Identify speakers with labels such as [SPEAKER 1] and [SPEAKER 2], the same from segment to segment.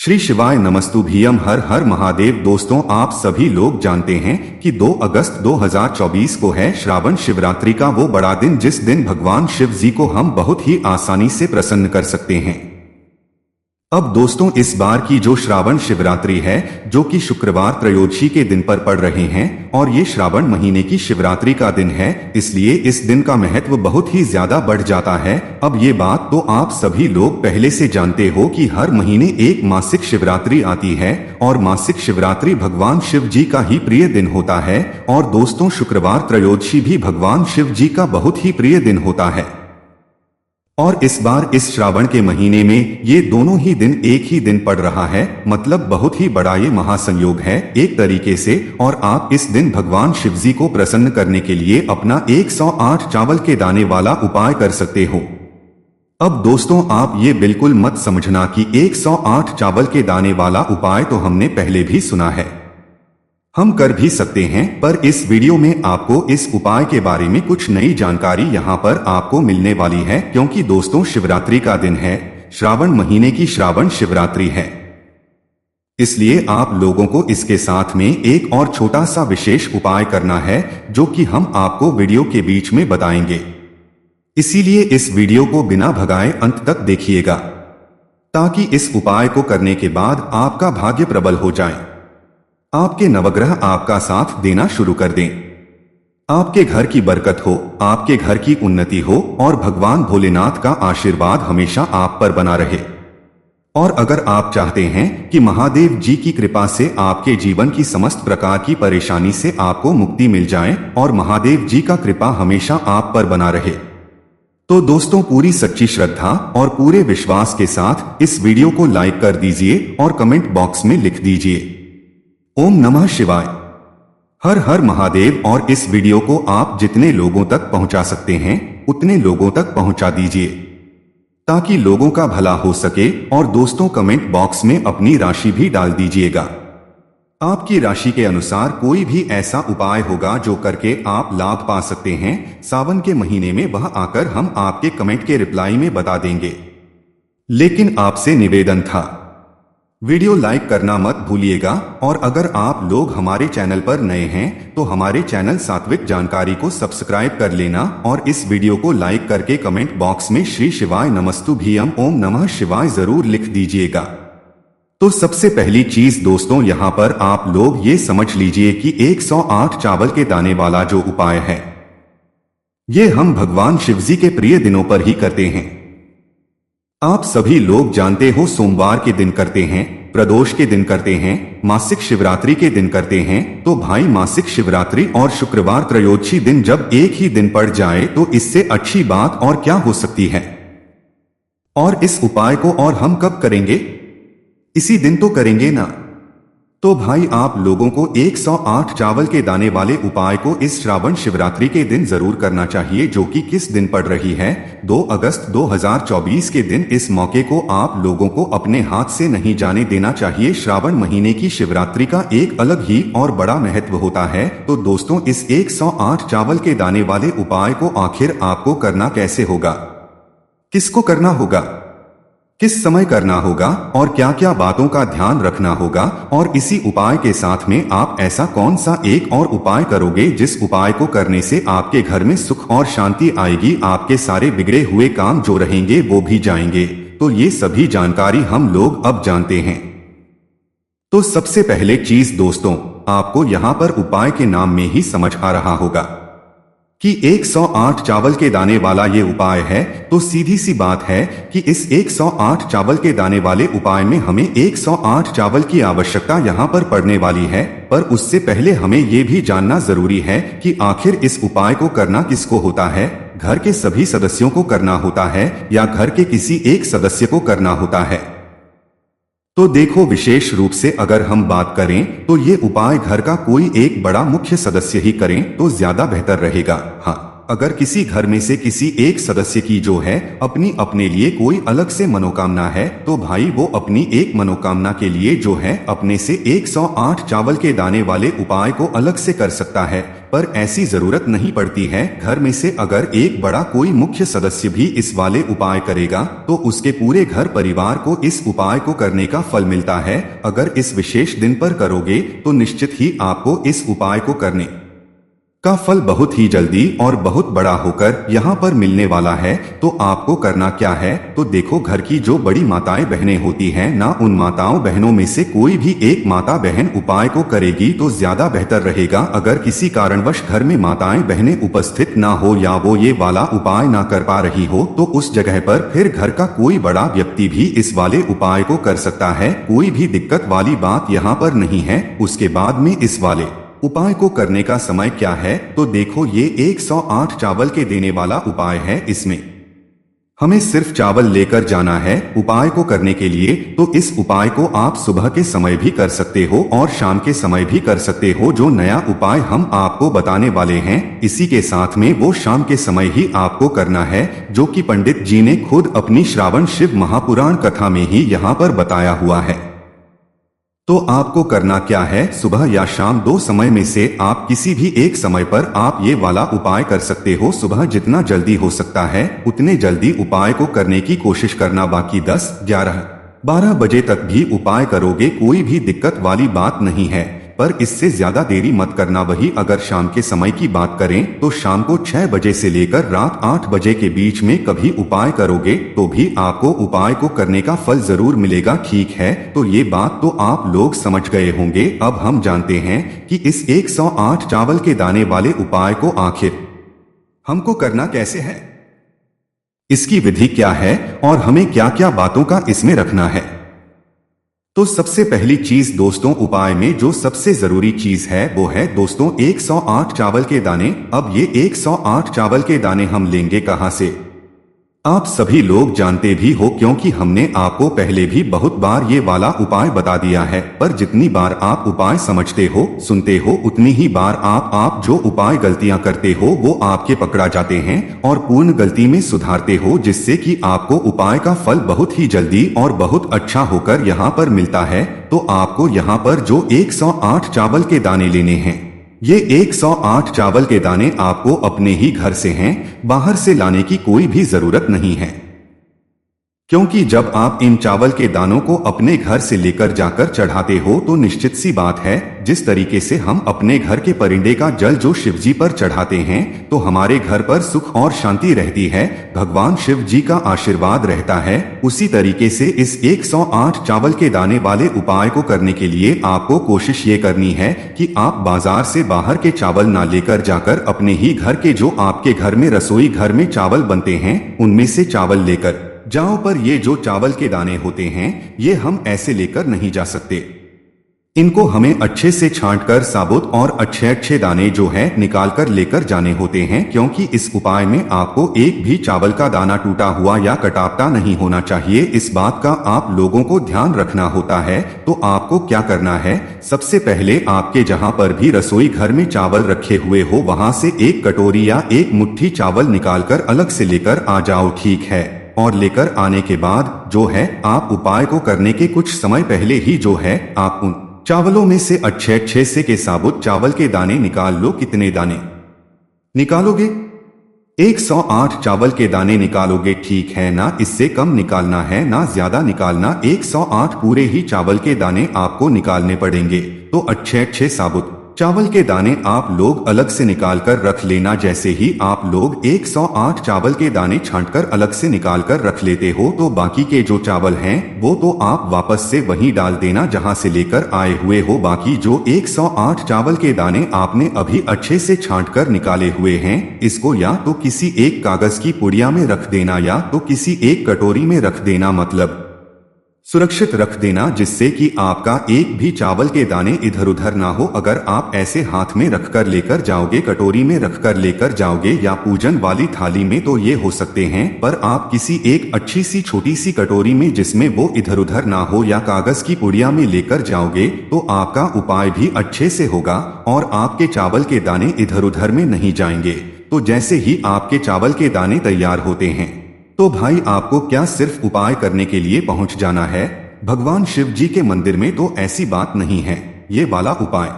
[SPEAKER 1] श्री शिवाय नमस्तुभ्यम हर हर महादेव। दोस्तों, आप सभी लोग जानते हैं कि 2 अगस्त 2024 को है श्रावण शिवरात्रि का वो बड़ा दिन जिस दिन भगवान शिव जी को हम बहुत ही आसानी से प्रसन्न कर सकते हैं। अब दोस्तों, इस बार की जो श्रावण शिवरात्रि है जो कि शुक्रवार त्रयोदशी के दिन पर पड़ रहे हैं और ये श्रावण महीने की शिवरात्रि का दिन है, इसलिए इस दिन का महत्व बहुत ही ज्यादा बढ़ जाता है। अब ये बात तो आप सभी लोग पहले से जानते हो कि हर महीने एक मासिक शिवरात्रि आती है और मासिक शिवरात्रि भगवान शिव जी का ही प्रिय दिन होता है। और दोस्तों, शुक्रवार त्रयोदशी भी भगवान शिव जी का बहुत ही प्रिय दिन होता है। और इस बार इस श्रावण के महीने में ये दोनों ही दिन एक ही दिन पड़ रहा है, मतलब बहुत ही बड़ा ये महासंयोग है एक तरीके से। और आप इस दिन भगवान शिव जी को प्रसन्न करने के लिए अपना 108 चावल के दाने वाला उपाय कर सकते हो। अब दोस्तों, आप ये बिल्कुल मत समझना कि 108 चावल के दाने वाला उपाय तो हमने पहले भी सुना है, हम कर भी सकते हैं, पर इस वीडियो में आपको इस उपाय के बारे में कुछ नई जानकारी यहाँ पर आपको मिलने वाली है। क्योंकि दोस्तों, शिवरात्रि का दिन है, श्रावण महीने की श्रावण शिवरात्रि है, इसलिए आप लोगों को इसके साथ में एक और छोटा सा विशेष उपाय करना है जो कि हम आपको वीडियो के बीच में बताएंगे। इसीलिए इस वीडियो को बिना भगाए अंत तक देखिएगा ताकि इस उपाय को करने के बाद आपका भाग्य प्रबल हो जाए, आपके नवग्रह आपका साथ देना शुरू कर दें, आपके घर की बरकत हो, आपके घर की उन्नति हो और भगवान भोलेनाथ का आशीर्वाद हमेशा आप पर बना रहे। और अगर आप चाहते हैं कि महादेव जी की कृपा से आपके जीवन की समस्त प्रकार की परेशानी से आपको मुक्ति मिल जाए और महादेव जी का कृपा हमेशा आप पर बना रहे, तो दोस्तों, पूरी सच्ची श्रद्धा और पूरे विश्वास के साथ इस वीडियो को लाइक कर दीजिए और कमेंट बॉक्स में लिख दीजिए ओम नमः शिवाय, हर हर महादेव। और इस वीडियो को आप जितने लोगों तक पहुंचा सकते हैं उतने लोगों तक पहुंचा दीजिए ताकि लोगों का भला हो सके। और दोस्तों, कमेंट बॉक्स में अपनी राशि भी डाल दीजिएगा। आपकी राशि के अनुसार कोई भी ऐसा उपाय होगा जो करके आप लाभ पा सकते हैं सावन के महीने में, वह आकर हम आपके कमेंट के रिप्लाई में बता देंगे। लेकिन आपसे निवेदन था, वीडियो लाइक करना मत भूलिएगा। और अगर आप लोग हमारे चैनल पर नए हैं तो हमारे चैनल सात्विक जानकारी को सब्सक्राइब कर लेना और इस वीडियो को लाइक करके कमेंट बॉक्स में श्री शिवाय नमस्तुभ्यम ओम नमः शिवाय जरूर लिख दीजिएगा। तो सबसे पहली चीज दोस्तों, यहाँ पर आप लोग ये समझ लीजिए कि 108 चावल के दाने वाला जो उपाय है ये हम भगवान शिवजी के प्रिय दिनों पर ही करते हैं। आप सभी लोग जानते हो, सोमवार के दिन करते हैं, प्रदोष के दिन करते हैं, मासिक शिवरात्रि के दिन करते हैं। तो भाई, मासिक शिवरात्रि और शुक्रवार त्रयोदशी दिन जब एक ही दिन पड़ जाए तो इससे अच्छी बात और क्या हो सकती है। और इस उपाय को और हम कब करेंगे? इसी दिन तो करेंगे ना। तो भाई, आप लोगों को 108 चावल के दाने वाले उपाय को इस श्रावण शिवरात्रि के दिन जरूर करना चाहिए, जो कि किस दिन पड़ रही है, 2 अगस्त 2024 के दिन। इस मौके को आप लोगों को अपने हाथ से नहीं जाने देना चाहिए। श्रावण महीने की शिवरात्रि का एक अलग ही और बड़ा महत्व होता है। तो दोस्तों, इस 108 चावल के दाने वाले उपाय को आखिर आपको करना कैसे होगा, किसको करना होगा, किस समय करना होगा और क्या क्या बातों का ध्यान रखना होगा, और इसी उपाय के साथ में आप ऐसा कौन सा एक और उपाय करोगे जिस उपाय को करने से आपके घर में सुख और शांति आएगी, आपके सारे बिगड़े हुए काम जो रहेंगे वो भी जाएंगे। तो ये सभी जानकारी हम लोग अब जानते हैं। तो सबसे पहले चीज दोस्तों, आपको यहाँ पर उपाय के नाम में ही समझ आ रहा होगा कि 108 चावल के दाने वाला ये उपाय है। तो सीधी सी बात है कि इस 108 चावल के दाने वाले उपाय में हमें 108 चावल की आवश्यकता यहाँ पर पड़ने वाली है। पर उससे पहले हमें ये भी जानना जरूरी है कि आखिर इस उपाय को करना किसको होता है। घर के सभी सदस्यों को करना होता है या घर के किसी एक सदस्य को करना होता है? तो देखो, विशेष रूप से अगर हम बात करें तो ये उपाय घर का कोई एक बड़ा मुख्य सदस्य ही करें तो ज्यादा बेहतर रहेगा। हाँ, अगर किसी घर में से किसी एक सदस्य की जो है अपनी अपने लिए कोई अलग से मनोकामना है, तो भाई वो अपनी एक मनोकामना के लिए जो है अपने से 108 चावल के दाने वाले उपाय को अलग से कर सकता है। पर ऐसी जरूरत नहीं पड़ती है। घर में से अगर एक बड़ा कोई मुख्य सदस्य भी इस वाले उपाय करेगा तो उसके पूरे घर परिवार को इस उपाय को करने का फल मिलता है। अगर इस विशेष दिन पर करोगे तो निश्चित ही आपको इस उपाय को करने का फल बहुत ही जल्दी और बहुत बड़ा होकर यहाँ पर मिलने वाला है। तो आपको करना क्या है, तो देखो, घर की जो बड़ी माताएं बहनें होती हैं ना, उन माताओं बहनों में से कोई भी एक माता बहन उपाय को करेगी तो ज्यादा बेहतर रहेगा। अगर किसी कारणवश घर में माताएं बहनें उपस्थित ना हो या वो ये वाला उपाय ना कर पा रही हो तो उस जगह पर फिर घर का कोई बड़ा व्यक्ति भी इस वाले उपाय को कर सकता है। कोई भी दिक्कत वाली बात यहाँ पर नहीं है। उसके बाद में इस वाले उपाय को करने का समय क्या है, तो देखो, ये 108 चावल के देने वाला उपाय है। इसमें हमें सिर्फ चावल लेकर जाना है उपाय को करने के लिए। तो इस उपाय को आप सुबह के समय भी कर सकते हो और शाम के समय भी कर सकते हो। जो नया उपाय हम आपको बताने वाले हैं इसी के साथ में वो शाम के समय ही आपको करना है, जो कि पंडित जी ने खुद अपनी श्रावण शिव महापुराण कथा में ही यहाँ पर बताया हुआ है। तो आपको करना क्या है, सुबह या शाम दो समय में से आप किसी भी एक समय पर आप ये वाला उपाय कर सकते हो। सुबह जितना जल्दी हो सकता है उतने जल्दी उपाय को करने की कोशिश करना। बाकी 10, 11, 12 बजे तक भी उपाय करोगे, कोई भी दिक्कत वाली बात नहीं है, पर इससे ज्यादा देरी मत करना। वही अगर शाम के समय की बात करें तो शाम को 6 बजे से लेकर रात 8 बजे के बीच में कभी उपाय करोगे तो भी आपको उपाय को करने का फल जरूर मिलेगा। ठीक है, तो ये बात तो आप लोग समझ गए होंगे। अब हम जानते हैं कि इस 108 चावल के दाने वाले उपाय को आखिर हमको करना कैसे है, इसकी विधि क्या है और हमें क्या क्या बातों का इसमें रखना है। तो सबसे पहली चीज दोस्तों, उपाय में जो सबसे जरूरी चीज है वो है दोस्तों 108 चावल के दाने। अब ये 108 चावल के दाने हम लेंगे कहां से, आप सभी लोग जानते भी हो क्योंकि हमने आपको पहले भी बहुत बार ये वाला उपाय बता दिया है। पर जितनी बार आप उपाय समझते हो, सुनते हो, उतनी ही बार आप जो उपाय गलतियां करते हो वो आपके पकड़ा जाते हैं और पूर्ण गलती में सुधारते हो, जिससे कि आपको उपाय का फल बहुत ही जल्दी और बहुत अच्छा होकर यहाँ पर मिलता है। तो आपको यहाँ पर जो 108 चावल के दाने लेने हैं, ये 108 चावल के दाने आपको अपने ही घर से हैं, बाहर से लाने की कोई भी जरूरत नहीं है। क्योंकि जब आप इन चावल के दानों को अपने घर से लेकर जाकर चढ़ाते हो तो निश्चित सी बात है, जिस तरीके से हम अपने घर के परिंदे का जल जो शिवजी पर चढ़ाते हैं तो हमारे घर पर सुख और शांति रहती है, भगवान शिव जी का आशीर्वाद रहता है। उसी तरीके से इस 108 चावल के दाने वाले उपाय को करने के लिए आपको कोशिश ये करनी है कि आप बाजार से बाहर के चावल ना लेकर जाकर अपने ही घर के जो आपके घर में रसोई घर में चावल बनते हैं उनमें से चावल लेकर जाओ। पर ये जो चावल के दाने होते हैं ये हम ऐसे लेकर नहीं जा सकते, इनको हमें अच्छे से छांटकर साबुत और अच्छे अच्छे दाने जो है निकाल कर लेकर जाने होते हैं। क्योंकि इस उपाय में आपको एक भी चावल का दाना टूटा हुआ या कटापटा नहीं होना चाहिए, इस बात का आप लोगों को ध्यान रखना होता है। तो आपको क्या करना है, सबसे पहले आपके जहां पर भी रसोई घर में चावल रखे हुए हो वहां से एक कटोरी या एक मुट्ठी चावल निकालकर अलग से लेकर आ जाओ। ठीक है, और लेकर आने के बाद जो है आप उपाय को करने के कुछ समय पहले ही जो है आप उन चावलों में से अच्छे अच्छे से के साबुत चावल के दाने निकाल लो। कितने दाने निकालोगे, 108 चावल के दाने निकालोगे, ठीक है ना, इससे कम निकालना है ना ज्यादा निकालना। 108 पूरे ही चावल के दाने आपको निकालने पड़ेंगे। तो अच्छे अच्छे साबुत चावल के दाने आप लोग अलग से निकाल कर रख लेना। जैसे ही आप लोग 108 चावल के दाने छांटकर अलग से निकाल कर रख लेते हो तो बाकी के जो चावल हैं वो तो आप वापस से वहीं डाल देना जहां से लेकर आए हुए हो। बाकी जो 108 चावल के दाने आपने अभी अच्छे से छांटकर निकाले हुए हैं, इसको या तो किसी एक कागज की पुड़िया में रख देना या तो किसी एक कटोरी में रख देना, मतलब सुरक्षित रख देना, जिससे कि आपका एक भी चावल के दाने इधर उधर ना हो। अगर आप ऐसे हाथ में रखकर लेकर जाओगे, कटोरी में रखकर लेकर जाओगे या पूजन वाली थाली में तो ये हो सकते हैं, पर आप किसी एक अच्छी सी छोटी सी कटोरी में जिसमें वो इधर उधर ना हो या कागज की पुड़िया में लेकर जाओगे तो आपका उपाय भी अच्छे से होगा और आपके चावल के दाने इधर उधर में नहीं जाएंगे। तो जैसे ही आपके चावल के दाने तैयार होते हैं तो भाई आपको क्या सिर्फ उपाय करने के लिए पहुंच जाना है भगवान शिव जी के मंदिर में, तो ऐसी बात नहीं है। ये वाला उपाय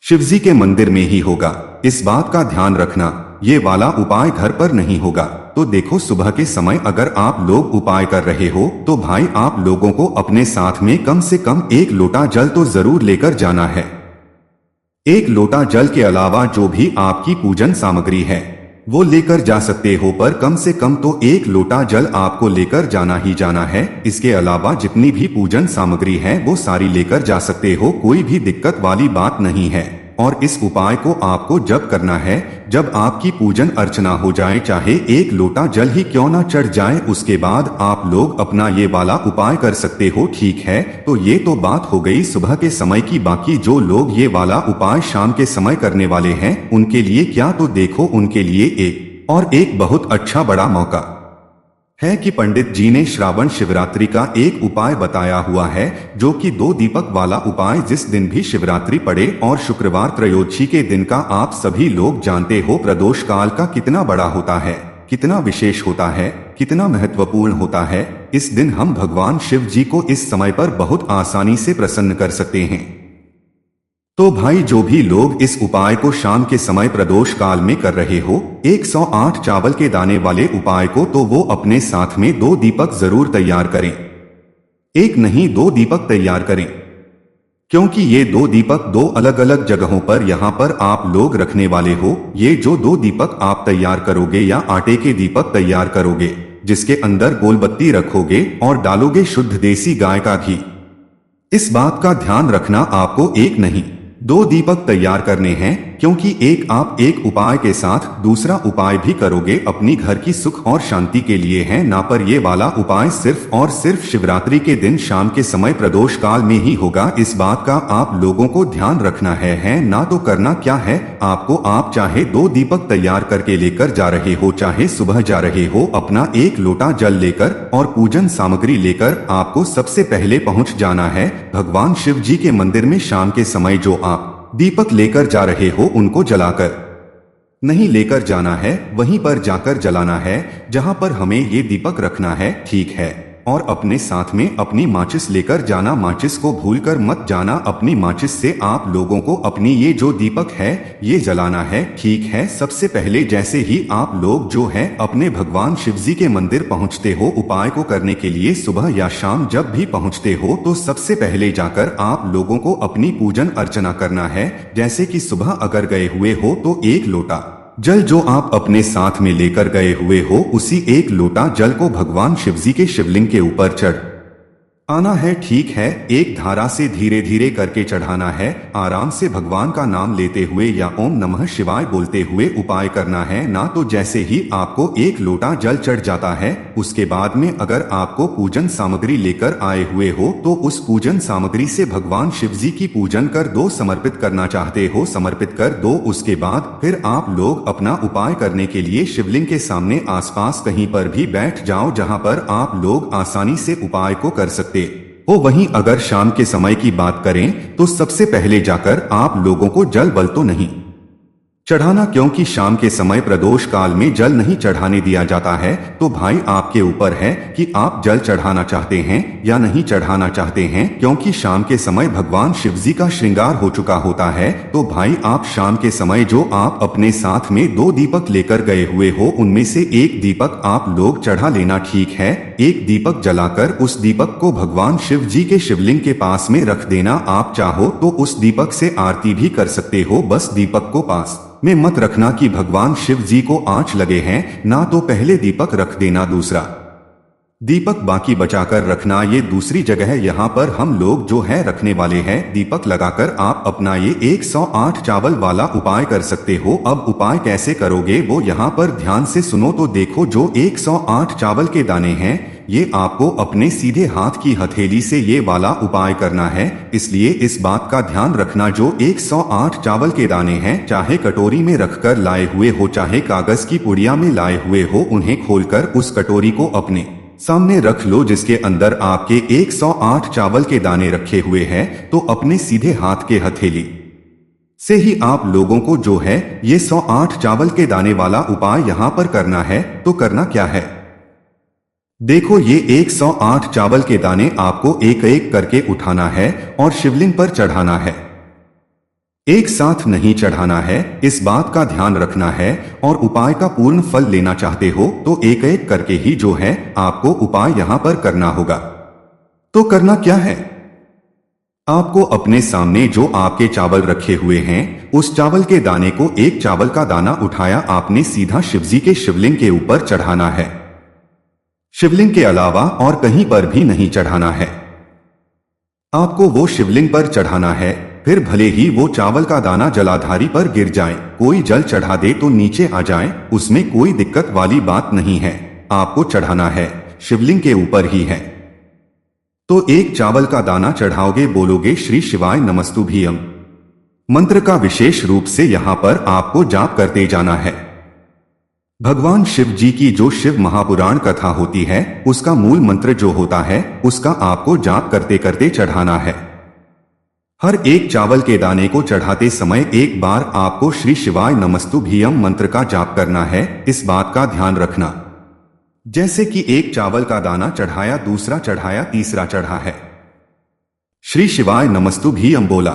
[SPEAKER 1] शिवजी के मंदिर में ही होगा। इस बात का ध्यान रखना, ये वाला उपाय घर पर नहीं होगा। तो देखो, सुबह के समय अगर आप लोग उपाय कर रहे हो तो भाई आप लोगों को अपने साथ में कम से कम 1 लोटा जल तो जरूर लेकर जाना है। 1 लोटा जल के अलावा जो भी आपकी पूजन सामग्री है वो लेकर जा सकते हो, पर कम से कम तो 1 लोटा जल आपको लेकर जाना ही जाना है। इसके अलावा जितनी भी पूजन सामग्री है वो सारी लेकर जा सकते हो, कोई भी दिक्कत वाली बात नहीं है। और इस उपाय को आपको जब करना है, जब आपकी पूजन अर्चना हो जाए, चाहे 1 लोटा जल ही क्यों ना चढ़ जाए, उसके बाद आप लोग अपना ये वाला उपाय कर सकते हो। ठीक है, तो ये तो बात हो गई सुबह के समय की। बाकी जो लोग ये वाला उपाय शाम के समय करने वाले हैं उनके लिए क्या, तो देखो उनके लिए एक बहुत अच्छा बड़ा मौका है कि पंडित जी ने श्रावण शिवरात्रि का एक उपाय बताया हुआ है, जो कि 2 दीपक वाला उपाय, जिस दिन भी शिवरात्रि पड़े और शुक्रवार त्रयोदशी के दिन का। आप सभी लोग जानते हो प्रदोष काल का कितना बड़ा होता है, कितना विशेष होता है, कितना महत्वपूर्ण होता है। इस दिन हम भगवान शिव जी को इस समय पर बहुत आसानी से प्रसन्न कर सकते हैं। तो भाई जो भी लोग इस उपाय को शाम के समय प्रदोष काल में कर रहे हो, 108 चावल के दाने वाले उपाय को, तो वो अपने साथ में 2 दीपक जरूर तैयार करें। 1 नहीं 2 दीपक तैयार करें, क्योंकि ये 2 दीपक 2 अलग अलग जगहों पर यहाँ पर आप लोग रखने वाले हो। ये जो 2 दीपक आप तैयार करोगे या आटे के दीपक तैयार करोगे, जिसके अंदर गोलबत्ती रखोगे और डालोगे शुद्ध देसी गाय का घी। इस बात का ध्यान रखना, आपको 1 नहीं 2 दीपक तैयार करने हैं, क्योंकि आप एक उपाय के साथ दूसरा उपाय भी करोगे, अपनी घर की सुख और शांति के लिए है ना। पर ये वाला उपाय सिर्फ और सिर्फ शिवरात्रि के दिन शाम के समय प्रदोष काल में ही होगा। इस बात का आप लोगों को ध्यान रखना है ना। तो करना क्या है आपको, आप चाहे 2 दीपक तैयार करके लेकर जा रहे हो, चाहे सुबह जा रहे हो, अपना 1 लोटा जल लेकर और पूजन सामग्री लेकर आपको सबसे पहले पहुंच जाना है भगवान शिव जी के मंदिर में। शाम के समय जो आप दीपक लेकर जा रहे हो उनको जलाकर नहीं लेकर जाना है, वहीं पर जाकर जलाना है जहां पर हमें ये दीपक रखना है। ठीक है, और अपने साथ में अपनी माचिस लेकर जाना, माचिस को भूलकर मत जाना। अपनी माचिस से आप लोगों को अपनी ये जो दीपक है ये जलाना है। ठीक है, सबसे पहले जैसे ही आप लोग जो है अपने भगवान शिवजी के मंदिर पहुंचते हो उपाय को करने के लिए, सुबह या शाम जब भी पहुंचते हो, तो सबसे पहले जाकर आप लोगों को अपनी पूजन अर्चना करना है। जैसे कि सुबह अगर गए हुए हो तो 1 लोटा जल जो आप अपने साथ में लेकर गए हुए हो, उसी 1 लोटा जल को भगवान शिवजी के शिवलिंग के ऊपर चढ़ आना है। ठीक है, एक धारा से धीरे धीरे करके चढ़ाना है, आराम से भगवान का नाम लेते हुए या ओम नमः शिवाय बोलते हुए उपाय करना है ना। तो जैसे ही आपको 1 लोटा जल चढ़ जाता है, उसके बाद में अगर आपको पूजन सामग्री लेकर आए हुए हो तो उस पूजन सामग्री से भगवान शिवजी की पूजन कर दो। समर्पित करना चाहते हो समर्पित कर दो। उसके बाद फिर आप लोग अपना उपाय करने के लिए शिवलिंग के सामने आसपास कहीं पर भी बैठ जाओ, जहां पर आप लोग आसानी से उपाय को कर सकते हो। वहीं अगर शाम के समय की बात करें तो सबसे पहले जाकर आप लोगों को जल बल तो नहीं चढ़ाना, क्योंकि शाम के समय प्रदोष काल में जल नहीं चढ़ाने दिया जाता है। तो भाई आपके ऊपर है कि आप जल चढ़ाना चाहते हैं या नहीं चढ़ाना चाहते हैं, क्योंकि शाम के समय भगवान शिवजी का श्रृंगार हो चुका होता है। तो भाई आप शाम के समय जो आप अपने साथ में 2 दीपक लेकर गए हुए हो, उनमें से 1 दीपक आप लोग चढ़ा लेना। ठीक है, 1 दीपक जलाकर उस दीपक को भगवान शिव जी के शिवलिंग के पास में रख देना। आप चाहो तो उस दीपक से आरती भी कर सकते हो, बस दीपक को पास में मत रखना कि भगवान शिव जी को आंच लगे हैं ना। तो पहले दीपक रख देना, दूसरा दीपक बाकी बचाकर रखना। ये दूसरी जगह है, यहाँ पर हम लोग जो है रखने वाले हैं दीपक लगाकर आप अपना ये 108 चावल वाला उपाय कर सकते हो। अब उपाय कैसे करोगे वो यहाँ पर ध्यान से सुनो। तो देखो, जो 108 चावल के दाने हैं ये आपको अपने सीधे हाथ की हथेली से ये वाला उपाय करना है। इसलिए इस बात का ध्यान रखना, जो 108 चावल के दाने हैं, चाहे कटोरी में रखकर लाए हुए हो, चाहे कागज की पुड़िया में लाए हुए हो, उन्हें खोलकर उस कटोरी को अपने सामने रख लो जिसके अंदर आपके 108 चावल के दाने रखे हुए हैं। तो अपने सीधे हाथ के हथेली से ही आप लोगों को जो है ये 108 चावल के दाने वाला उपाय यहाँ पर करना है। तो करना क्या है देखो, ये 108 चावल के दाने आपको एक एक करके उठाना है और शिवलिंग पर चढ़ाना है। एक साथ नहीं चढ़ाना है, इस बात का ध्यान रखना है। और उपाय का पूर्ण फल लेना चाहते हो तो एक एक करके ही जो है आपको उपाय यहाँ पर करना होगा। तो करना क्या है? आपको अपने सामने जो आपके चावल रखे हुए हैं उस चावल के दाने को, एक चावल का दाना उठाया आपने, सीधा शिवजी के शिवलिंग के ऊपर चढ़ाना है। शिवलिंग के अलावा और कहीं पर भी नहीं चढ़ाना है। आपको वो शिवलिंग पर चढ़ाना है। फिर भले ही वो चावल का दाना जलाधारी पर गिर जाए, कोई जल चढ़ा दे तो नीचे आ जाए, उसमें कोई दिक्कत वाली बात नहीं है। आपको चढ़ाना है शिवलिंग के ऊपर ही है। तो एक चावल का दाना चढ़ाओगे, बोलोगे श्री शिवाय नमस्तुभ्यम मंत्र का विशेष रूप से यहां पर आपको जाप करते जाना है। भगवान शिव जी की जो शिव महापुराण कथा होती है उसका मूल मंत्र जो होता है उसका आपको जाप करते करते चढ़ाना है। हर एक चावल के दाने को चढ़ाते समय एक बार आपको श्री शिवाय नमस्तुभ्यम मंत्र का जाप करना है। इस बात का ध्यान रखना, जैसे कि एक चावल का दाना चढ़ाया, दूसरा चढ़ाया, तीसरा चढ़ा है, श्री शिवाय नमस्तुभ्यम बोला।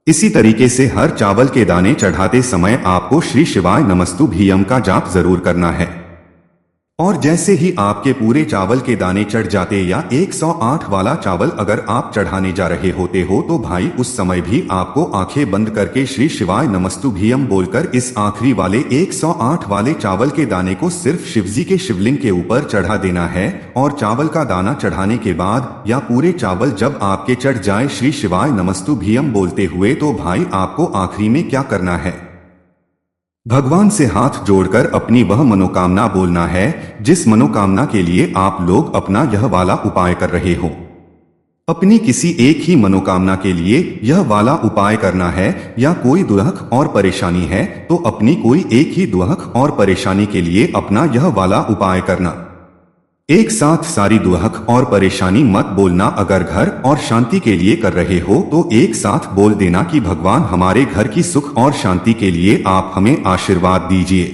[SPEAKER 1] इसी तरीके से हर चावल के दाने चढ़ाते समय आपको श्री शिवाय नमस्तुभ्यम का जाप जरूर करना है। और जैसे ही आपके पूरे चावल के दाने चढ़ जाते या 108 वाला चावल अगर आप चढ़ाने जा रहे होते हो तो भाई उस समय भी आपको आंखें बंद करके श्री शिवाय नमस्तुभ्यम बोलकर इस आखिरी वाले 108 वाले चावल के दाने को सिर्फ शिवजी के शिवलिंग के ऊपर चढ़ा देना है। और चावल का दाना चढ़ाने के बाद या पूरे चावल जब आपके चढ़ जाए श्री शिवाय नमस्तुभ्यम बोलते हुए, तो भाई आपको आखिरी में क्या करना है? भगवान से हाथ जोड़कर अपनी वह मनोकामना बोलना है जिस मनोकामना के लिए आप लोग अपना यह वाला उपाय कर रहे हो। अपनी किसी एक ही मनोकामना के लिए यह वाला उपाय करना है। या कोई दुख और परेशानी है तो अपनी कोई एक ही दुख और परेशानी के लिए अपना यह वाला उपाय करना। एक साथ सारी दुख और परेशानी मत बोलना। अगर घर और शांति के लिए कर रहे हो तो एक साथ बोल देना कि भगवान हमारे घर की सुख और शांति के लिए आप हमें आशीर्वाद दीजिए,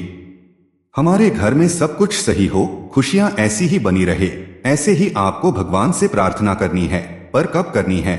[SPEAKER 1] हमारे घर में सब कुछ सही हो, खुशियां ऐसी ही बनी रहे। ऐसे ही आपको भगवान से प्रार्थना करनी है। पर कब करनी है?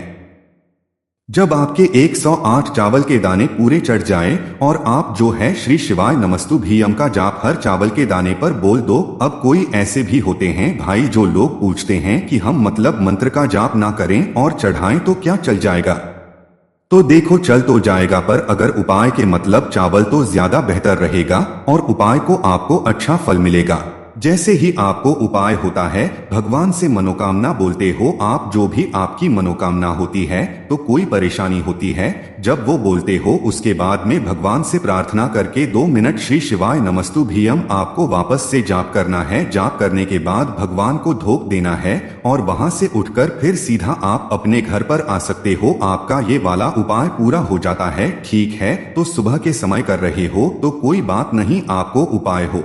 [SPEAKER 1] जब आपके 108 चावल के दाने पूरे चढ़ जाएं और आप जो है श्री शिवाय नमस्तुभ्यम का जाप हर चावल के दाने पर बोल दो। अब कोई ऐसे भी होते हैं भाई जो लोग पूछते हैं कि हम मतलब मंत्र का जाप ना करें और चढ़ाएं तो क्या चल जाएगा? तो देखो चल तो जाएगा, पर अगर उपाय के मतलब चावल तो ज्यादा बेहतर रहेगा और उपाय को आपको अच्छा फल मिलेगा। जैसे ही आपको उपाय होता है, भगवान से मनोकामना बोलते हो आप, जो भी आपकी मनोकामना होती है तो कोई परेशानी होती है, जब वो बोलते हो उसके बाद में भगवान से प्रार्थना करके 2 मिनट श्री शिवाय नमस्तुभ्यम आपको वापस से जाप करना है। जाप करने के बाद भगवान को धोख देना है और वहां से उठकर फिर सीधा आप अपने घर पर आ सकते हो। आपका ये वाला उपाय पूरा हो जाता है। ठीक है, तो सुबह के समय कर रहे हो तो कोई बात नहीं, आपको उपाय हो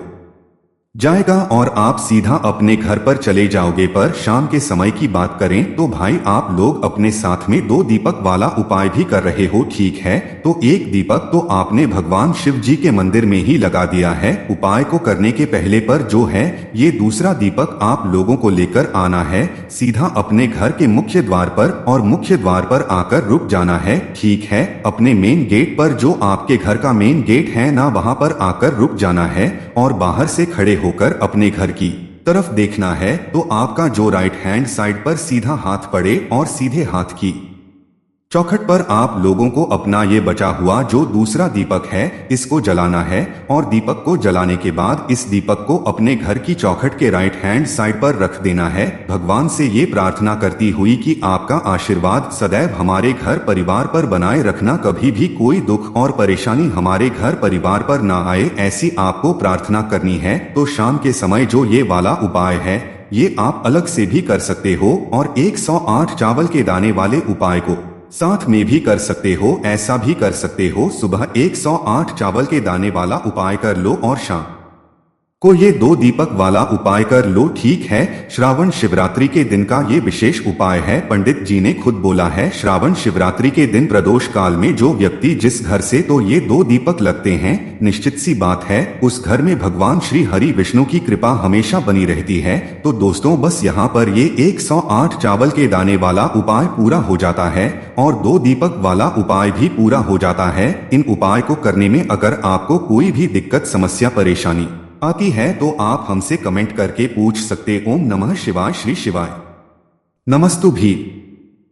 [SPEAKER 1] जाएगा और आप सीधा अपने घर पर चले जाओगे। पर शाम के समय की बात करें तो भाई आप लोग अपने साथ में 2 दीपक वाला उपाय भी कर रहे हो। ठीक है, तो एक दीपक तो आपने भगवान शिव जी के मंदिर में ही लगा दिया है उपाय को करने के पहले, पर जो है ये दूसरा दीपक आप लोगों को लेकर आना है सीधा अपने घर के मुख्य द्वार पर, और मुख्य द्वार पर आकर रुक जाना है। ठीक है, अपने मेन गेट पर, जो आपके घर का मेन गेट है ना, वहां पर आकर रुक जाना है और बाहर से खड़े होकर अपने घर की तरफ देखना है। तो आपका जो राइट हैंड साइड पर सीधा हाथ पड़े और सीधे हाथ की चौखट पर आप लोगों को अपना ये बचा हुआ जो दूसरा दीपक है इसको जलाना है। और दीपक को जलाने के बाद इस दीपक को अपने घर की चौखट के राइट हैंड साइड पर रख देना है, भगवान से ये प्रार्थना करती हुई कि आपका आशीर्वाद सदैव हमारे घर परिवार पर बनाए रखना, कभी भी कोई दुख और परेशानी हमारे घर परिवार पर ना आए, ऐसी आपको प्रार्थना करनी है। तो शाम के समय जो ये वाला उपाय है ये आप अलग से भी कर सकते हो और 108 चावल के दाने वाले उपाय को साथ में भी कर सकते हो। ऐसा भी कर सकते हो सुबह 108 चावल के दाने वाला उपाय कर लो और शाम को ये 2 दीपक वाला उपाय कर लो। ठीक है, श्रावण शिवरात्रि के दिन का ये विशेष उपाय है। पंडित जी ने खुद बोला है, श्रावण शिवरात्रि के दिन प्रदोष काल में जो व्यक्ति जिस घर से तो ये 2 दीपक लगते हैं, निश्चित सी बात है उस घर में भगवान श्री हरि विष्णु की कृपा हमेशा बनी रहती है। तो दोस्तों बस यहाँ पर ये 108 चावल के दाने वाला उपाय पूरा हो जाता है और 2 दीपक वाला उपाय भी पूरा हो जाता है। इन उपाय को करने में अगर आपको कोई भी दिक्कत समस्या परेशानी आती है तो आप हमसे कमेंट करके पूछ सकते। ओम नमः शिवाय, श्री शिवाय नमस्तु भी।